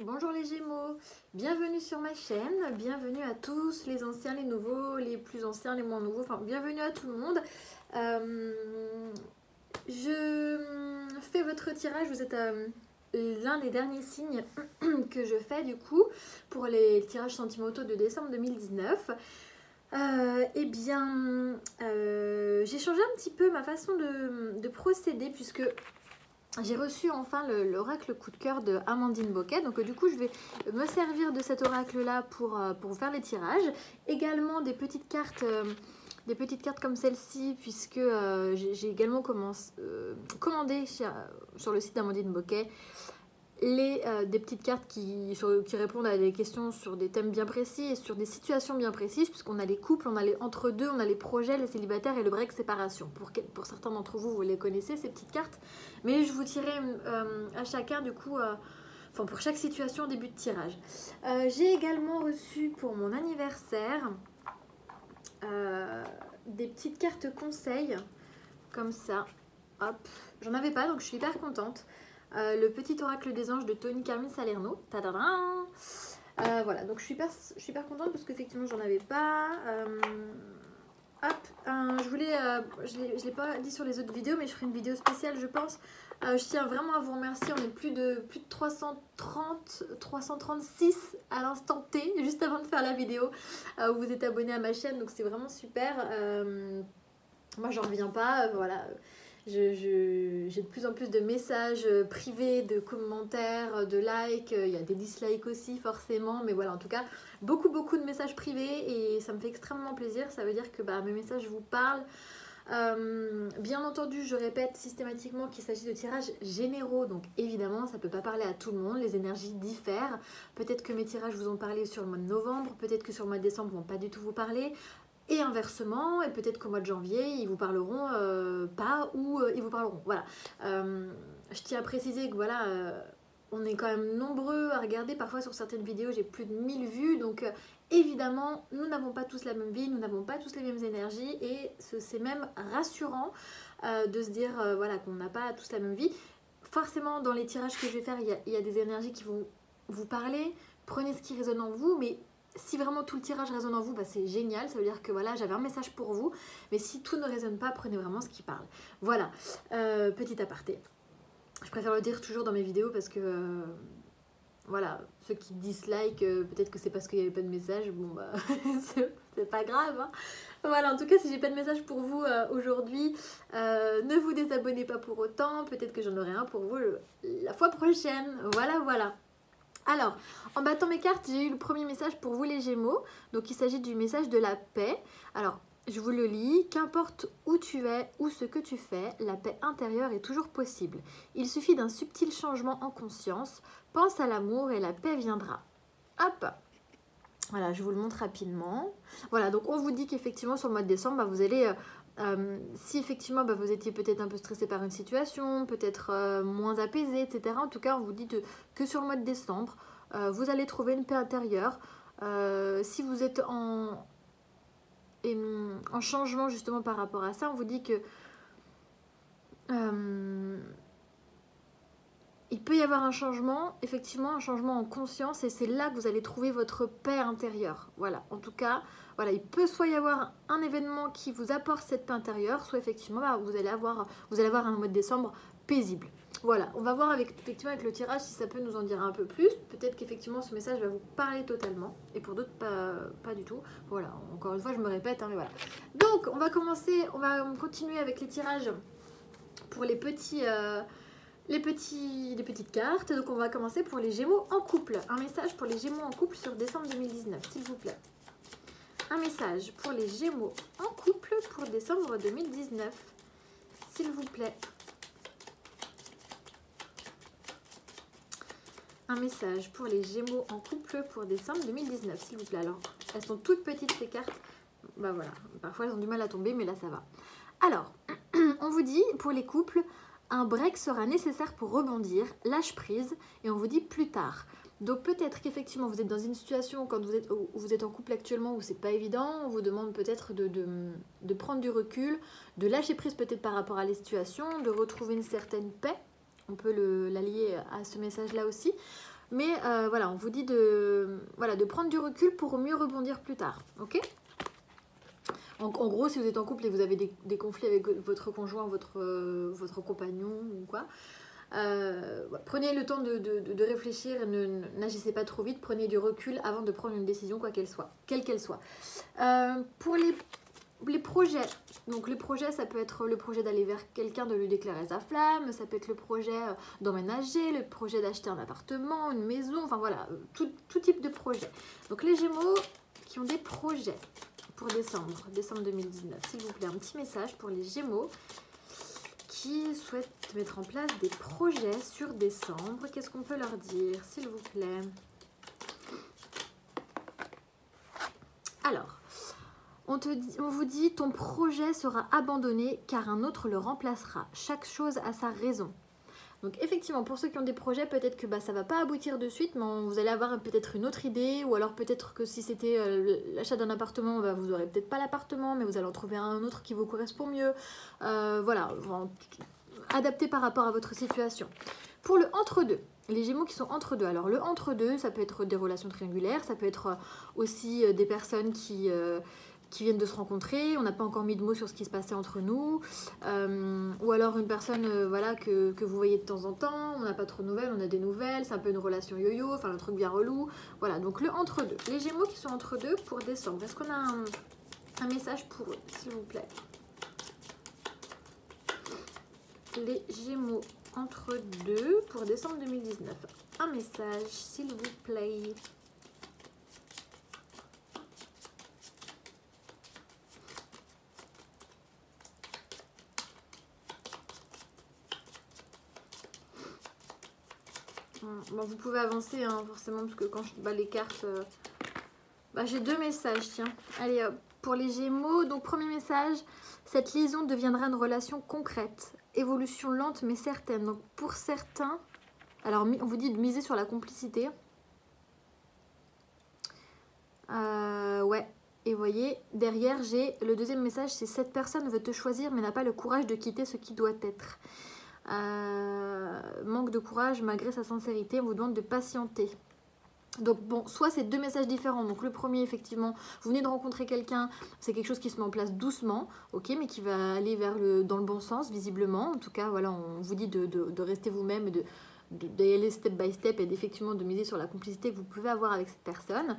Bonjour les Gémeaux, bienvenue sur ma chaîne, bienvenue à tous, les anciens, les nouveaux, les plus anciens, les moins nouveaux, enfin bienvenue à tout le monde. Je fais votre tirage, vous êtes l'un des derniers signes que je fais du coup pour les tirages sentimentaux de décembre 2019. J'ai changé un petit peu ma façon de procéder puisque j'ai reçu enfin l'oracle coup de cœur de Amandine Boquet. Donc du coup je vais me servir de cet oracle là pour faire les tirages. Également des petites cartes comme celle-ci, puisque j'ai également commandé sur le site d'Amandine Boquet des petites cartes qui répondent à des questions sur des thèmes bien précis et sur des situations bien précises, puisqu'on a les couples, on a les entre-deux, on a les projets, les célibataires et le break séparation. Pour certains d'entre vous, vous les connaissez ces petites cartes, mais je vous tirerai à chacun du coup, pour chaque situation au début de tirage. J'ai également reçu pour mon anniversaire des petites cartes conseils, comme ça. Hop, j'en avais pas, donc je suis hyper contente. Le petit oracle des anges de Tony Carmine Salerno. Voilà, donc je suis hyper contente parce qu'effectivement j'en avais pas. Je l'ai pas dit sur les autres vidéos, mais je ferai une vidéo spéciale, je pense. Je tiens vraiment à vous remercier. On est plus de 336 à l'instant T, juste avant de faire la vidéo, où vous êtes abonné à ma chaîne, donc c'est vraiment super. Moi, j'en reviens pas, voilà. J'ai de plus en plus de messages privés, de commentaires, de likes. Il y a des dislikes aussi forcément, mais voilà, en tout cas beaucoup de messages privés et ça me fait extrêmement plaisir. Ça veut dire que mes messages vous parlent. Bien entendu, je répète systématiquement qu'il s'agit de tirages généraux, donc évidemment ça peut pas parler à tout le monde, les énergies diffèrent. Peut-être que mes tirages vous ont parlé sur le mois de novembre, peut-être que sur le mois de décembre ils vont pas du tout vous parler. Et inversement, et peut-être qu'au mois de janvier, ils vous parleront pas ou ils vous parleront. Voilà. Je tiens à préciser que voilà, on est quand même nombreux à regarder. Parfois sur certaines vidéos, j'ai plus de 1000 vues. Donc évidemment, nous n'avons pas tous la même vie, nous n'avons pas tous les mêmes énergies. Et c'est même rassurant de se dire voilà, qu'on n'a pas tous la même vie. Forcément, dans les tirages que je vais faire, il y a des énergies qui vont vous parler. Prenez ce qui résonne en vous, mais si vraiment tout le tirage résonne en vous, c'est génial, ça veut dire que voilà, j'avais un message pour vous, mais si tout ne résonne pas, prenez vraiment ce qui parle. Voilà, petit aparté. Je préfère le dire toujours dans mes vidéos parce que, voilà, ceux qui dislike, peut-être que c'est parce qu'il n'y avait pas de message, bon c'est pas grave, hein. Voilà, en tout cas, si j'ai pas de message pour vous aujourd'hui, ne vous désabonnez pas pour autant, peut-être que j'en aurai un pour vous la fois prochaine, voilà. Alors, en battant mes cartes, j'ai eu le premier message pour vous les Gémeaux. Donc, il s'agit du message de la paix. Alors, je vous le lis. Qu'importe où tu es ou ce que tu fais, la paix intérieure est toujours possible. Il suffit d'un subtil changement en conscience. Pense à l'amour et la paix viendra. Hop! Voilà, je vous le montre rapidement. Voilà, donc on vous dit qu'effectivement, sur le mois de décembre, vous allez... si effectivement vous étiez peut-être un peu stressé par une situation, peut-être moins apaisé, etc. En tout cas, on vous dit que sur le mois de décembre, vous allez trouver une paix intérieure. Si vous êtes en changement justement par rapport à ça, on vous dit que il peut y avoir un changement, effectivement un changement en conscience, et c'est là que vous allez trouver votre paix intérieure. Voilà, en tout cas, voilà, il peut soit y avoir un événement qui vous apporte cette paix intérieure, soit effectivement vous allez avoir un mois de décembre paisible. Voilà, on va voir effectivement avec le tirage si ça peut nous en dire un peu plus. Peut-être qu'effectivement ce message va vous parler totalement, et pour d'autres pas du tout. Voilà, encore une fois je me répète, hein, mais voilà. Donc on va continuer avec les tirages pour les petites cartes. Donc on va commencer pour les Gémeaux en couple. Un message pour les Gémeaux en couple sur décembre 2019, s'il vous plaît. Un message pour les Gémeaux en couple pour décembre 2019, s'il vous plaît. Un message pour les Gémeaux en couple pour décembre 2019, s'il vous plaît. Alors, elles sont toutes petites ces cartes. Voilà, parfois elles ont du mal à tomber, mais là ça va. Alors, on vous dit pour les couples, un break sera nécessaire pour rebondir, lâche prise, et on vous dit plus tard. Donc peut-être qu'effectivement vous êtes dans une situation où vous êtes en couple actuellement où c'est pas évident, on vous demande peut-être de prendre du recul, de lâcher prise peut-être par rapport à la situation, de retrouver une certaine paix. On peut l'allier à ce message-là aussi. Mais voilà, on vous dit de, voilà, de prendre du recul pour mieux rebondir plus tard. Ok? En gros, si vous êtes en couple et que vous avez des conflits avec votre conjoint, votre compagnon ou quoi, prenez le temps de réfléchir, n'agissez pas trop vite, prenez du recul avant de prendre une décision, quoi qu'elle soit, quelle qu'elle soit. Pour les projets, donc les projets, ça peut être le projet d'aller vers quelqu'un, de lui déclarer sa flamme, ça peut être le projet d'emménager, le projet d'acheter un appartement, une maison, enfin voilà, tout type de projet. Donc les Gémeaux qui ont des projets pour décembre 2019, s'il vous plaît, un petit message pour les Gémeaux qui souhaitent mettre en place des projets sur décembre. Qu'est-ce qu'on peut leur dire, s'il vous plaît? Alors, on vous dit, ton projet sera abandonné car un autre le remplacera. Chaque chose a sa raison. Donc effectivement, pour ceux qui ont des projets, peut-être que ça ne va pas aboutir de suite, mais vous allez avoir peut-être une autre idée, ou alors peut-être que si c'était l'achat d'un appartement, vous n'aurez peut-être pas l'appartement, mais vous allez en trouver un autre qui vous correspond mieux. Voilà, adapté par rapport à votre situation. Pour le entre-deux, les Gémeaux qui sont entre-deux, alors le entre-deux, ça peut être des relations triangulaires, ça peut être aussi des personnes qui viennent de se rencontrer, on n'a pas encore mis de mots sur ce qui se passait entre nous, ou alors une personne voilà, que vous voyez de temps en temps, on n'a pas trop de nouvelles, on a des nouvelles, c'est un peu une relation yo-yo, enfin un truc bien relou, voilà, donc le entre-deux. Les Gémeaux qui sont entre-deux pour décembre, est-ce qu'on a un message pour eux, s'il vous plaît? Les Gémeaux entre-deux pour décembre 2019, un message, s'il vous plaît. Bon, vous pouvez avancer hein, forcément parce que quand je bats les cartes, j'ai deux messages, tiens. Allez, pour les Gémeaux, donc premier message, cette liaison deviendra une relation concrète, évolution lente mais certaine. Donc pour certains, alors on vous dit de miser sur la complicité. Ouais, et vous voyez, derrière j'ai le deuxième message, c'est cette personne veut te choisir mais n'a pas le courage de quitter ce qui doit être. Manque de courage malgré sa sincérité, on vous demande de patienter. Donc bon, soit c'est deux messages différents. Donc le premier, effectivement, vous venez de rencontrer quelqu'un, c'est quelque chose qui se met en place doucement, ok, mais qui va aller dans le bon sens, visiblement. En tout cas, voilà, on vous dit de rester vous-même et d'y aller step by step et d'effectivement de miser sur la complicité que vous pouvez avoir avec cette personne.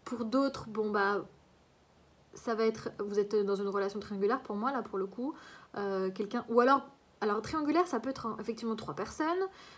Pour d'autres, bon ça va être, vous êtes dans une relation triangulaire pour moi là pour le coup, quelqu'un, ou alors triangulaire, ça peut être effectivement 3 personnes,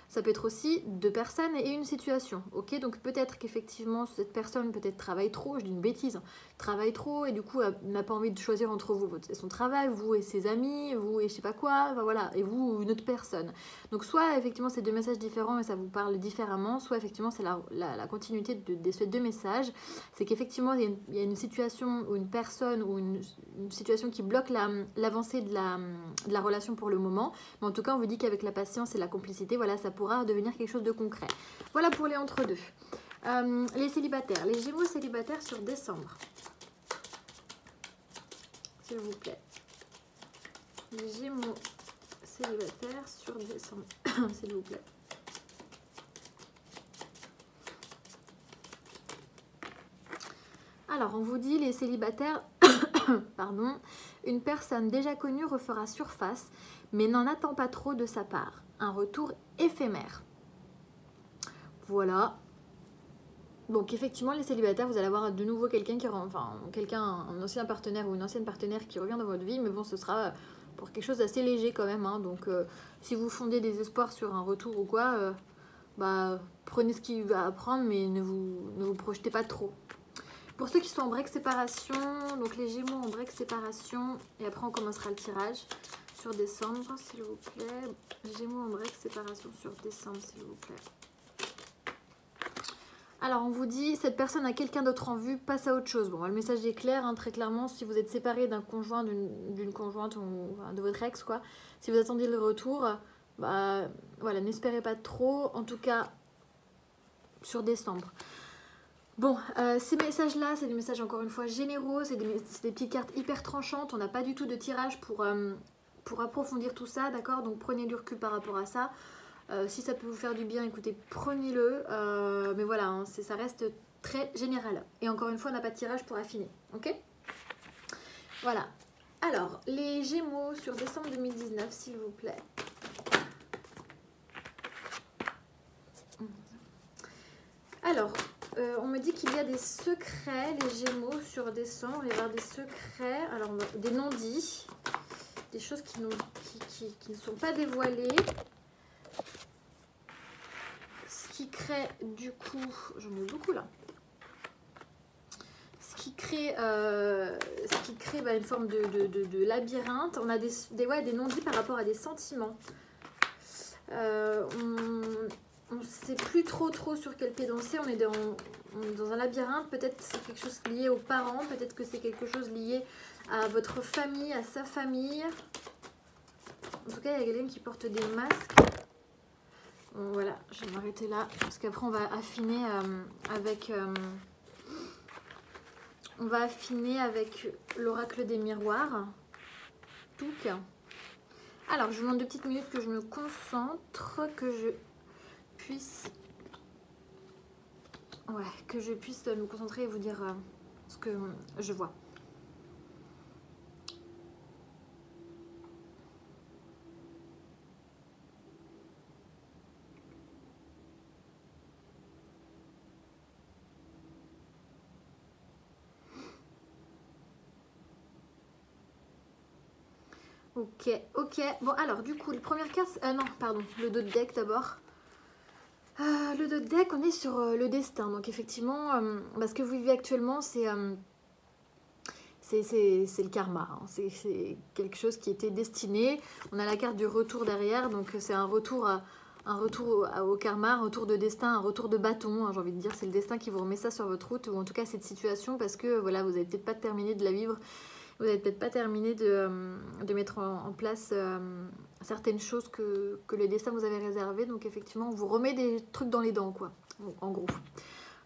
ça peut être aussi 2 personnes et une situation, ok? Donc peut-être qu'effectivement cette personne peut-être travaille trop, je dis une bêtise, hein, travaille trop et du coup n'a pas envie de choisir entre vous son travail, vous et ses amis, vous et je sais pas quoi, enfin voilà, et vous ou une autre personne. Donc soit effectivement c'est 2 messages différents et ça vous parle différemment, soit effectivement c'est la continuité de ces 2 messages, c'est qu'effectivement il y a une situation ou une personne ou une situation qui bloque l'avancée de la relation pour le moment. Mais en tout cas, on vous dit qu'avec la patience et la complicité, voilà, ça pourra devenir quelque chose de concret. Voilà pour les entre-deux. Les célibataires, les Gémeaux célibataires sur décembre. S'il vous plaît. Les Gémeaux célibataires sur décembre. S'il vous plaît. Alors, on vous dit les célibataires, pardon, une personne déjà connue refera surface, mais n'en attend pas trop de sa part. Un retour éphémère. Voilà. Donc effectivement, les célibataires, vous allez avoir de nouveau quelqu'un un ancien partenaire ou une ancienne partenaire qui revient dans votre vie, mais bon, ce sera pour quelque chose d'assez léger quand même. Hein. Donc si vous fondez des espoirs sur un retour ou quoi, prenez ce qu'il va apprendre, mais ne vous projetez pas trop. Pour ceux qui sont en break séparation, donc les Gémeaux en break séparation, et après on commencera le tirage sur décembre, s'il vous plaît. Gémeaux en break séparation sur décembre, s'il vous plaît. Alors on vous dit, cette personne a quelqu'un d'autre en vue, passe à autre chose. Bon, le message est clair, hein, très clairement, si vous êtes séparé d'un conjoint, d'une conjointe ou de votre ex, quoi, si vous attendiez le retour, voilà, n'espérez pas trop, en tout cas sur décembre. Bon, ces messages-là, c'est des messages encore une fois généraux, c'est des petites cartes hyper tranchantes, on n'a pas du tout de tirage pour approfondir tout ça, d'accord? Donc prenez du recul par rapport à ça. Si ça peut vous faire du bien, écoutez, prenez-le. Mais voilà, hein, ça reste très général. Et encore une fois, on n'a pas de tirage pour affiner. Ok? Voilà. Alors, les Gémeaux sur décembre 2019, s'il vous plaît. Alors, on me dit qu'il y a des secrets, les Gémeaux, sur décembre. Il va y avoir des secrets, alors des non-dits, des choses qui ne sont pas dévoilées. Ce qui crée, du coup, j'en ai beaucoup là. Ce qui crée une forme de labyrinthe. On a des non-dits par rapport à des sentiments. On ne sait plus trop sur quel pied danser, on est dans un labyrinthe, peut-être c'est quelque chose lié aux parents, peut-être que c'est quelque chose lié à votre famille, à sa famille. En tout cas, il y a quelqu'un qui porte des masques. Bon, voilà, je vais m'arrêter là, parce qu'après on va affiner avec l'oracle des miroirs. Touc. Alors, je vous demande 2 petites minutes que je me concentre, que je puisse me concentrer et vous dire ce que je vois. Ok. Bon, alors, du coup, les premières cartes... non, pardon, le dos de deck d'abord. Le dos de deck, on est sur le destin. Donc, effectivement, ce que vous vivez actuellement, c'est le karma. Hein. C'est quelque chose qui était destiné. On a la carte du retour derrière. Donc, c'est un retour au karma, un retour de destin, un retour de bâton. Hein, j'ai envie de dire, c'est le destin qui vous remet ça sur votre route. Ou en tout cas, cette situation, parce que voilà, vous n'avez peut-être pas terminé de la vivre. Vous n'avez peut-être pas terminé de mettre en place certaines choses que le destin vous avait réservées. Donc effectivement, on vous remet des trucs dans les dents, quoi, en gros.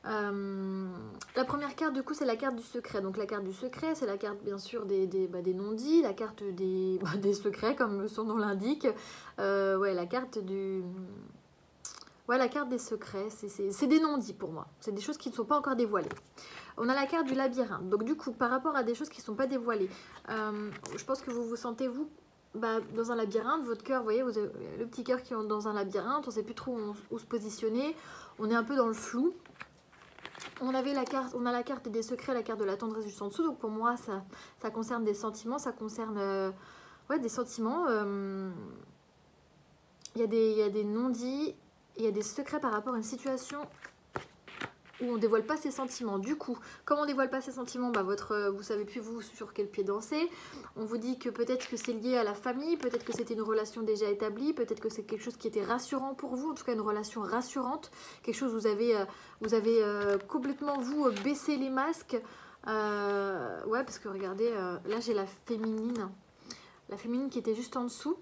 La première carte, du coup, c'est la carte du secret. Donc la carte du secret, c'est la carte, bien sûr, des non-dits, la carte des secrets, comme son nom l'indique. La carte la carte des secrets, c'est des non-dits pour moi. C'est des choses qui ne sont pas encore dévoilées. On a la carte du labyrinthe. Donc du coup, par rapport à des choses qui ne sont pas dévoilées, je pense que vous vous sentez, vous, dans un labyrinthe. Votre cœur, vous voyez, vous avez le petit cœur qui est dans un labyrinthe. On ne sait plus trop où se positionner. On est un peu dans le flou. On a la carte des secrets, la carte de la tendresse juste en dessous. Donc pour moi, ça concerne des sentiments. Ça concerne des sentiments. Il y a des non-dits. Il y a des secrets par rapport à une situation où on ne dévoile pas ses sentiments. Du coup, comme on ne dévoile pas ses sentiments, vous ne savez plus vous sur quel pied danser. On vous dit que peut-être que c'est lié à la famille, peut-être que c'était une relation déjà établie, peut-être que c'est quelque chose qui était rassurant pour vous, en tout cas une relation rassurante, quelque chose où vous avez complètement, vous, baissé les masques. Parce que regardez, là j'ai la féminine qui était juste en dessous.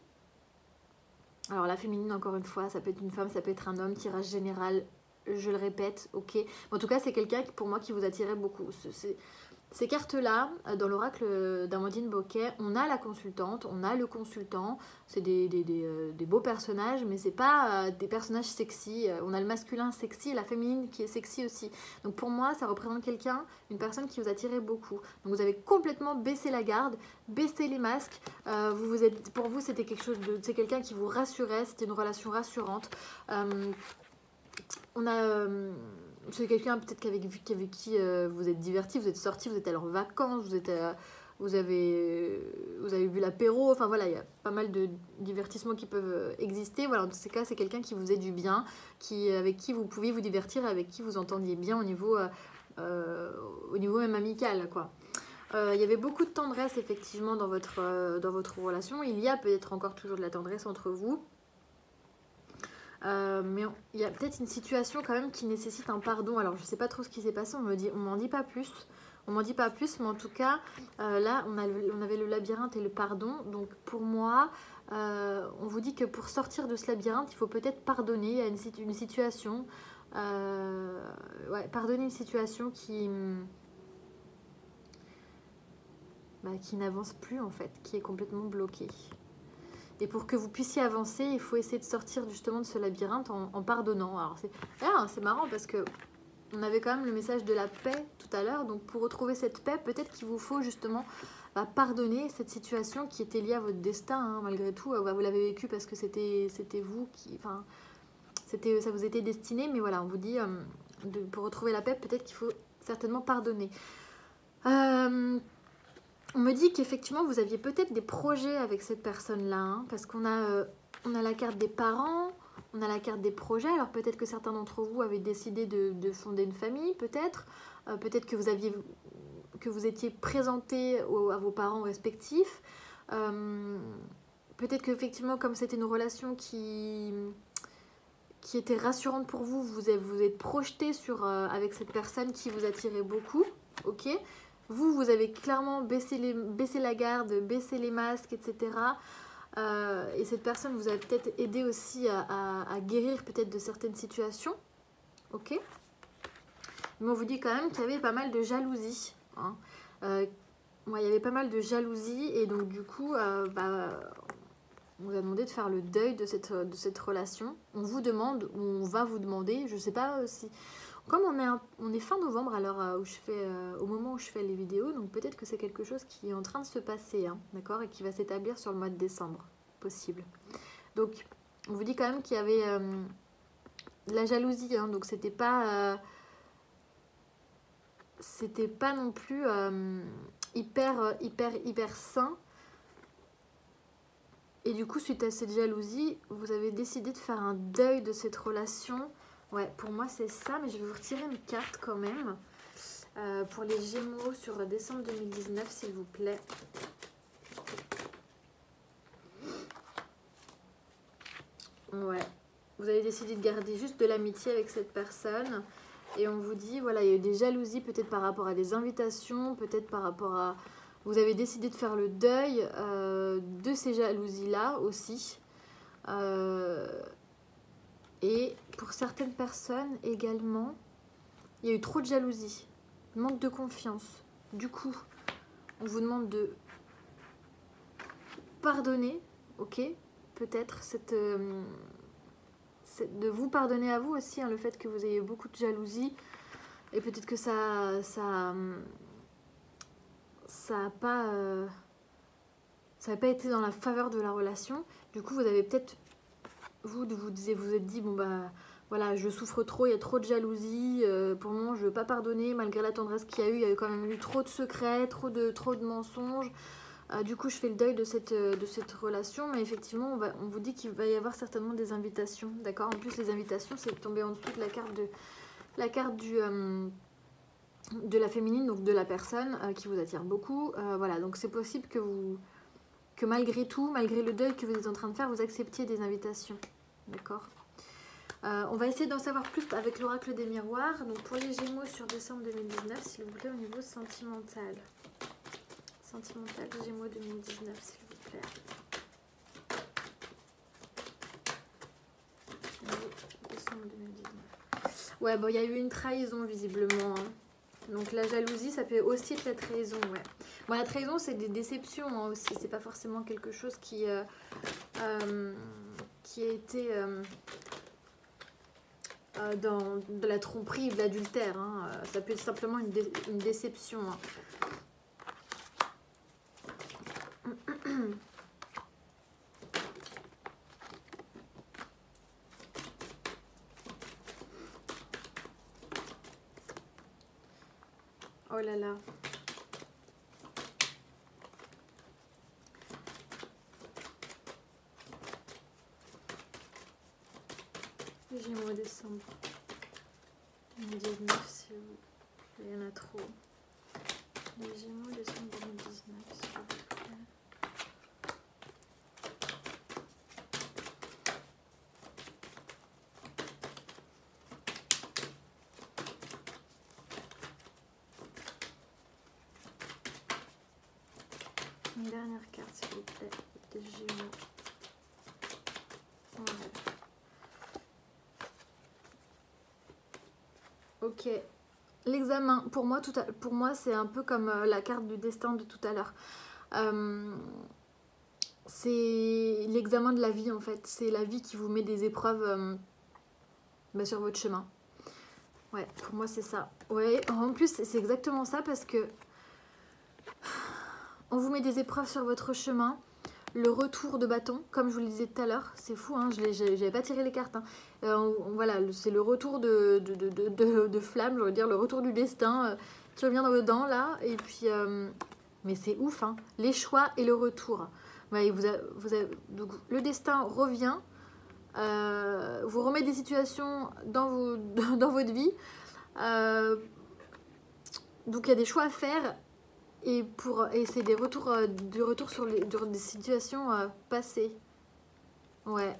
Alors la féminine, encore une fois, ça peut être une femme, ça peut être un homme, tirage général, je le répète, ok. En tout cas, c'est quelqu'un pour moi qui vous attirait beaucoup. Ces cartes-là, dans l'oracle d'Amandine Boquet, on a la consultante, on a le consultant. C'est des beaux personnages, mais c'est pas des personnages sexy. On a le masculin sexy et la féminine qui est sexy aussi. Donc pour moi, ça représente quelqu'un, une personne qui vous attirait beaucoup. Donc vous avez complètement baissé la garde, baissé les masques. Pour vous, c'était quelque chose c'est quelqu'un qui vous rassurait, c'était une relation rassurante. C'est quelqu'un peut-être avec qui vous êtes divertis, vous êtes sortis, vous êtes allés en vacances, vous avez bu l'apéro, enfin voilà, il y a pas mal de divertissements qui peuvent exister. Voilà, en tous ces cas, c'est quelqu'un qui vous faisait du bien, avec qui vous pouviez vous divertir, avec qui vous entendiez bien au niveau même amical, quoi. Il y avait beaucoup de tendresse effectivement dans votre relation. Il y a peut-être encore toujours de la tendresse entre vous. Mais il y a peut-être une situation quand même qui nécessite un pardon. Alors je sais pas trop ce qui s'est passé, on m'en dit pas plus. Mais en tout cas là on avait le labyrinthe et le pardon. Donc pour moi on vous dit que pour sortir de ce labyrinthe il faut peut-être pardonner à une situation pardonner une situation qui n'avance plus en fait, qui est complètement bloquée. Et pour que vous puissiez avancer, il faut essayer de sortir justement de ce labyrinthe en pardonnant. Alors c'est marrant parce que on avait quand même le message de la paix tout à l'heure. Donc pour retrouver cette paix, peut-être qu'il vous faut justement pardonner cette situation qui était liée à votre destin. Hein, malgré tout, vous l'avez vécu parce que c'était vous qui... Enfin, ça vous était destiné. Mais voilà, on vous dit, pour retrouver la paix, peut-être qu'il faut certainement pardonner. On me dit qu'effectivement, vous aviez peut-être des projets avec cette personne-là. Hein, parce qu'on a la carte des parents... On a la carte des projets, alors peut-être que certains d'entre vous avaient décidé de fonder une famille, peut-être. Peut-être que vous étiez présenté à vos parents respectifs. Peut-être qu'effectivement, comme c'était une relation qui était rassurante pour vous, vous êtes projeté avec cette personne qui vous attirait beaucoup. Ok. Vous avez clairement baissé la garde, baissé les masques, etc. Et cette personne vous a peut-être aidé aussi à guérir peut-être de certaines situations. Ok. Mais on vous dit quand même qu'il y avait pas mal de jalousie. Hein. Il y avait pas mal de jalousie et donc du coup, on vous a demandé de faire le deuil de cette relation. On vous demande, ou on va vous demander, je sais pas si... Comme on est fin novembre à l'heure au moment où je fais les vidéos, donc peut-être que c'est quelque chose qui est en train de se passer, hein, d'accord, et qui va s'établir sur le mois de décembre, possible. Donc, on vous dit quand même qu'il y avait de la jalousie, hein, donc c'était pas non plus hyper sain. Et du coup, suite à cette jalousie, vous avez décidé de faire un deuil de cette relation. Ouais, pour moi, c'est ça. Mais je vais vous retirer une carte quand même. Pour les Gémeaux sur décembre 2019, s'il vous plaît. Ouais. Vous avez décidé de garder juste de l'amitié avec cette personne. Et on vous dit, voilà, il y a eu des jalousies peut-être par rapport à des invitations, peut-être par rapport à... Vous avez décidé de faire le deuil de ces jalousies-là aussi. Et pour certaines personnes également, il y a eu trop de jalousie, manque de confiance. Du coup, on vous demande de pardonner, ok? Peut-être de vous pardonner à vous aussi, hein, le fait que vous ayez beaucoup de jalousie. Et peut-être que ça a pas été dans la faveur de la relation. Du coup, vous avez peut-être, vous êtes dit, bon bah voilà, je souffre trop, il y a trop de jalousie, pour le moment je veux pas pardonner, malgré la tendresse qu'il y a eu, il y a eu quand même eu trop de secrets, trop de mensonges. Du coup, je fais le deuil de cette relation, mais effectivement, on vous dit qu'il va y avoir certainement des invitations, d'accord? En plus, les invitations, c'est tombé en dessous de la carte de la féminine, donc de la personne qui vous attire beaucoup. Voilà, donc c'est possible que malgré tout, malgré le deuil que vous êtes en train de faire, vous acceptiez des invitations. D'accord. On va essayer d'en savoir plus avec l'oracle des miroirs. Donc pour les Gémeaux sur décembre 2019, s'il vous plaît, au niveau sentimental. Sentimental, Gémeaux 2019, s'il vous plaît. Décembre 2019. Ouais, bon, il y a eu une trahison visiblement. Hein. Donc la jalousie, ça peut aussi être la trahison, ouais. Bon, la trahison, c'est des déceptions hein, aussi. C'est pas forcément quelque chose qui a été dans de la tromperie ou de l'adultère. Hein. Ça peut être simplement une déception. Hein. Oh là là. Gémeaux décembre 2019, s'il vous plaît. Il y en a trop. Les Gémeaux décembre 2019, s'il vous plaît. Une dernière carte, s'il vous plaît, des Gémeaux. Ouais. Ok. L'examen, pour moi c'est un peu comme la carte du destin de tout à l'heure. c'est l'examen de la vie en fait. C'est la vie qui vous met des épreuves sur votre chemin. Ouais, pour moi c'est ça. Ouais, en plus c'est exactement ça parce que on vous met des épreuves sur votre chemin. Le retour de bâton, comme je vous le disais tout à l'heure, c'est fou, hein, j'avais pas tiré les cartes. Hein. Voilà, c'est le retour de flamme, je veux dire, le retour du destin qui revient dans vos dents là. Et puis, mais c'est ouf, hein, les choix et le retour. Ouais, donc, le destin revient, vous remet des situations dans votre vie. Donc il y a des choix à faire. Et c'est des retours, du retour sur des situations passées. Ouais,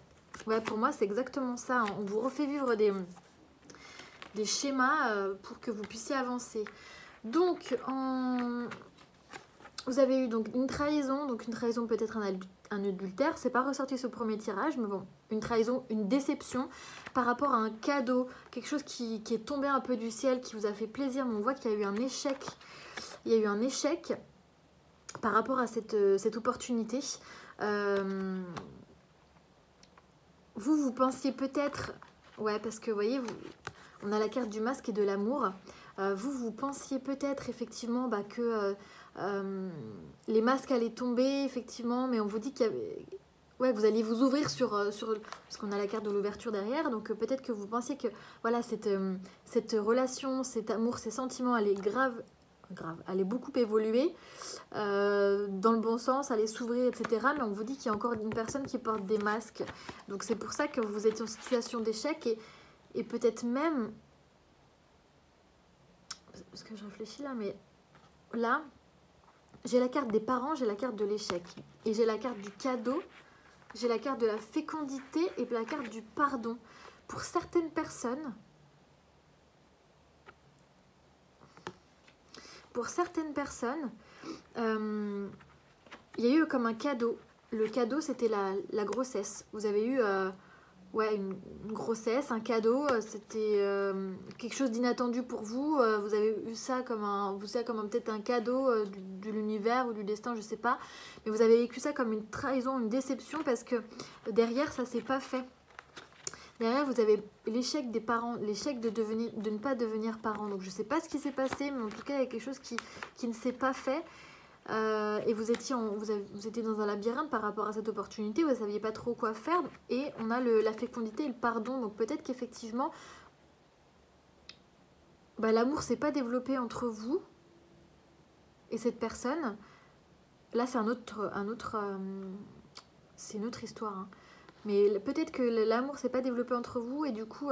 pour moi c'est exactement ça. On vous refait vivre des schémas pour que vous puissiez avancer. Donc, vous avez eu donc une trahison peut-être un adultère. C'est pas ressorti ce premier tirage, mais bon, une trahison, une déception par rapport à un cadeau, quelque chose qui est tombé un peu du ciel, qui vous a fait plaisir, mais on voit qu'il y a eu un échec. Il y a eu un échec par rapport à cette opportunité. Vous pensiez peut-être... Ouais, parce que vous voyez, on a la carte du masque et de l'amour. Vous pensiez peut-être effectivement que les masques allaient tomber, effectivement, mais on vous dit qu'il y avait... Ouais, vous allez vous ouvrir sur parce qu'on a la carte de l'ouverture derrière, donc peut-être que vous pensiez que voilà, cette relation, cet amour, ces sentiments allaient allait beaucoup évoluer dans le bon sens, aller s'ouvrir, etc. Mais on vous dit qu'il y a encore une personne qui porte des masques. Donc c'est pour ça que vous êtes en situation d'échec et peut-être même... Parce que je réfléchis là, mais là, j'ai la carte des parents, j'ai la carte de l'échec. Et j'ai la carte du cadeau, j'ai la carte de la fécondité et la carte du pardon. Pour certaines personnes... Pour certaines personnes, il y a eu comme un cadeau. Le cadeau, c'était la grossesse. Vous avez eu une grossesse, un cadeau. C'était quelque chose d'inattendu pour vous. Vous avez eu ça comme peut-être un cadeau de l'univers ou du destin, je ne sais pas. Mais vous avez vécu ça comme une trahison, une déception parce que derrière, ça ne s'est pas fait. Derrière, vous avez l'échec des parents, l'échec de ne pas devenir parent. Donc, je ne sais pas ce qui s'est passé, mais en tout cas, il y a quelque chose qui ne s'est pas fait. Et vous étiez dans un labyrinthe par rapport à cette opportunité. Vous ne saviez pas trop quoi faire. Et on a la fécondité et le pardon. Donc, peut-être qu'effectivement, l'amour ne s'est pas développé entre vous et cette personne. Là, c'est c'est une autre histoire, hein. Mais peut-être que l'amour s'est pas développé entre vous et du coup,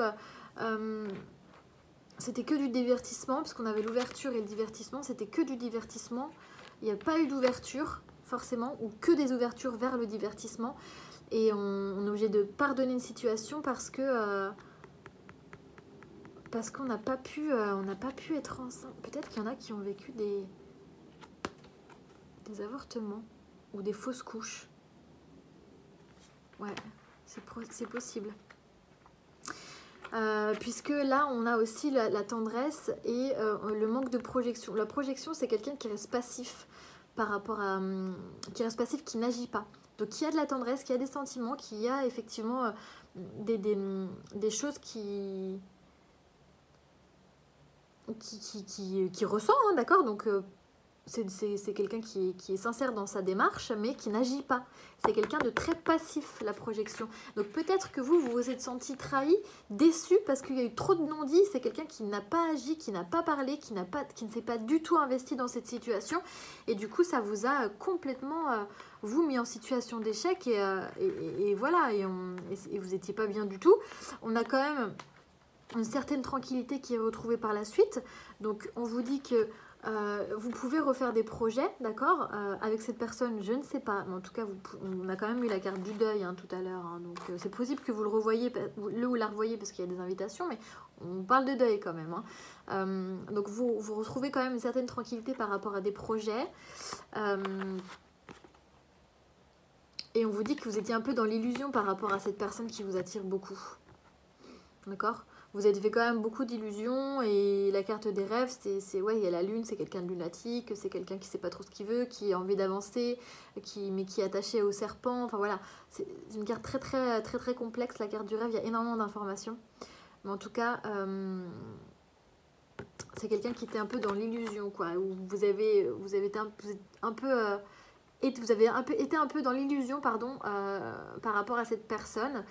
c'était que du divertissement, parce qu'on avait l'ouverture et le divertissement, c'était que du divertissement. Il n'y a pas eu d'ouverture, forcément, ou que des ouvertures vers le divertissement. Et on est obligé de pardonner une situation parce qu'on n'a pas pu être enceinte. Peut-être qu'il y en a qui ont vécu des avortements ou des fausses couches. Ouais, c'est possible. Puisque là, on a aussi la tendresse et le manque de projection. La projection, c'est quelqu'un qui reste passif par rapport à... qui reste passif, qui n'agit pas. Donc, qui a de la tendresse, qui a des sentiments, qui a effectivement des choses qui ressent, hein, d'accord. Donc, c'est quelqu'un qui est sincère dans sa démarche, mais qui n'agit pas. C'est quelqu'un de très passif, la projection. Donc peut-être que vous vous êtes senti trahi, déçu, parce qu'il y a eu trop de non-dits. C'est quelqu'un qui n'a pas agi, qui n'a pas parlé, qui ne s'est pas du tout investi dans cette situation. Et du coup, ça vous a complètement, vous, mis en situation d'échec. Et voilà, et vous n'étiez pas bien du tout. On a quand même une certaine tranquillité qui est retrouvée par la suite. Donc on vous dit que vous pouvez refaire des projets, d'accord, avec cette personne, je ne sais pas, mais en tout cas, on a quand même eu la carte du deuil, hein, tout à l'heure, hein, donc c'est possible que vous le revoyez, ou la revoyez parce qu'il y a des invitations, mais on parle de deuil quand même, hein. Donc vous retrouvez quand même une certaine tranquillité par rapport à des projets, et on vous dit que vous étiez un peu dans l'illusion par rapport à cette personne qui vous attire beaucoup, d'accord. vous êtes fait quand même beaucoup d'illusions et la carte des rêves, ouais, il y a la lune, c'est quelqu'un de lunatique, c'est quelqu'un qui sait pas trop ce qu'il veut, qui a envie d'avancer, mais qui est attaché au serpent. Enfin voilà, c'est une carte très complexe, la carte du rêve, il y a énormément d'informations. Mais en tout cas, c'est quelqu'un qui était un peu dans l'illusion, quoi, où vous avez été un peu... et vous avez été un peu dans l'illusion, pardon, par rapport à cette personne.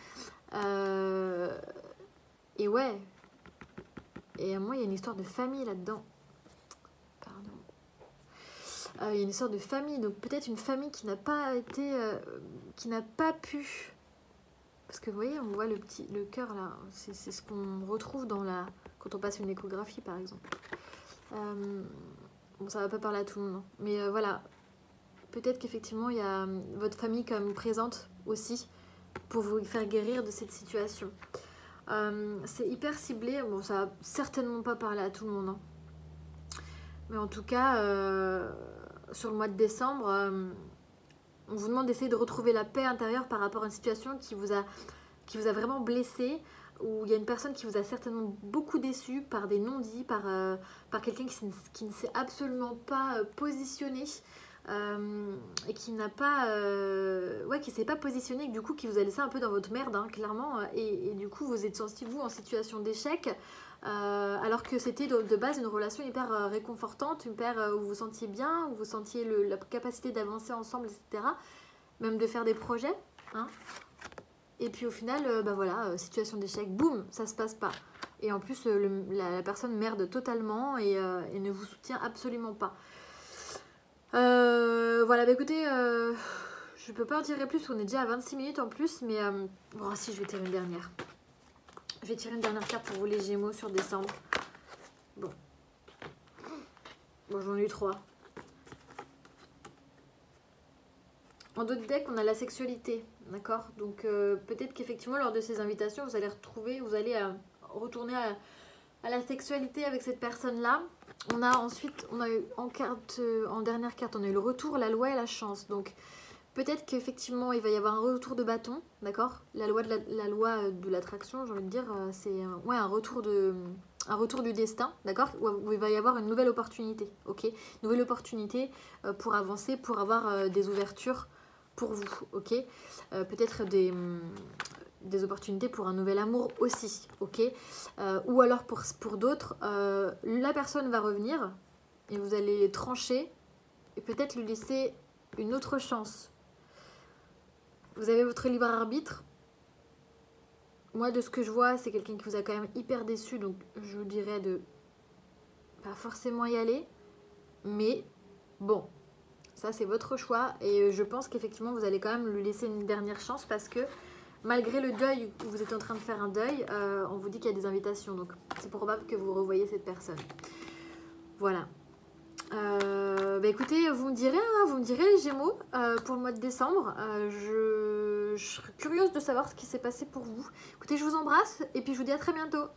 Et ouais. Et moi, il y a une histoire de famille là-dedans. Pardon. Il y a une histoire de famille, donc peut-être une famille qui n'a pas été... qui n'a pas pu... Parce que vous voyez, on voit le cœur là. C'est ce qu'on retrouve quand on passe une échographie, par exemple. Bon, ça va pas parler à tout le monde, hein. Mais voilà. Peut-être qu'effectivement, il y a votre famille comme présente aussi pour vous faire guérir de cette situation. C'est hyper ciblé. Bon, ça va certainement pas parler à tout le monde, hein. Mais en tout cas, sur le mois de décembre, on vous demande d'essayer de retrouver la paix intérieure par rapport à une situation qui vous a vraiment blessé, où il y a une personne qui vous a certainement beaucoup déçu par des non-dits, par quelqu'un qui ne s'est absolument pas positionné. Et qui n'a pas qui s'est pas positionné et du coup qui vous a laissé un peu dans votre merde, hein, clairement, et du coup vous êtes senti vous en situation d'échec, alors que c'était de base une relation hyper réconfortante, hyper où vous vous sentiez bien, où vous sentiez la capacité d'avancer ensemble, etc., même de faire des projets, hein. Et puis au final voilà, situation d'échec, boum, ça se passe pas, et en plus la personne merde totalement et ne vous soutient absolument pas. Voilà, bah écoutez, je peux pas en tirer plus, on est déjà à 26 minutes en plus, mais bon, si, je vais tirer une dernière. Je vais tirer une dernière carte pour vous les Gémeaux sur décembre. Bon, j'en ai eu 3. En d'autres decks, on a la sexualité, d'accord? Donc peut-être qu'effectivement, lors de ces invitations, vous allez retourner à la sexualité avec cette personne-là. On a eu en dernière carte, on a eu le retour, la loi et la chance. Donc peut-être qu'effectivement il va y avoir un retour de bâton, d'accord? La loi de l'attraction, j'ai envie de dire, c'est un retour du destin, d'accord? Où il va y avoir une nouvelle opportunité, ok? Nouvelle opportunité pour avancer, pour avoir des ouvertures pour vous, ok? Peut-être des opportunités pour un nouvel amour aussi, ok? Ou alors pour d'autres, la personne va revenir et vous allez trancher et peut-être lui laisser une autre chance. Vous avez votre libre arbitre. Moi, de ce que je vois, c'est quelqu'un qui vous a quand même hyper déçu, donc je vous dirais de pas forcément y aller, mais bon, ça c'est votre choix et je pense qu'effectivement vous allez quand même lui laisser une dernière chance parce que malgré le deuil, où vous êtes en train de faire un deuil, on vous dit qu'il y a des invitations. Donc, c'est probable que vous revoyez cette personne. Voilà. Écoutez, vous me direz les Gémeaux pour le mois de décembre. Je serais curieuse de savoir ce qui s'est passé pour vous. Écoutez, je vous embrasse et puis je vous dis à très bientôt.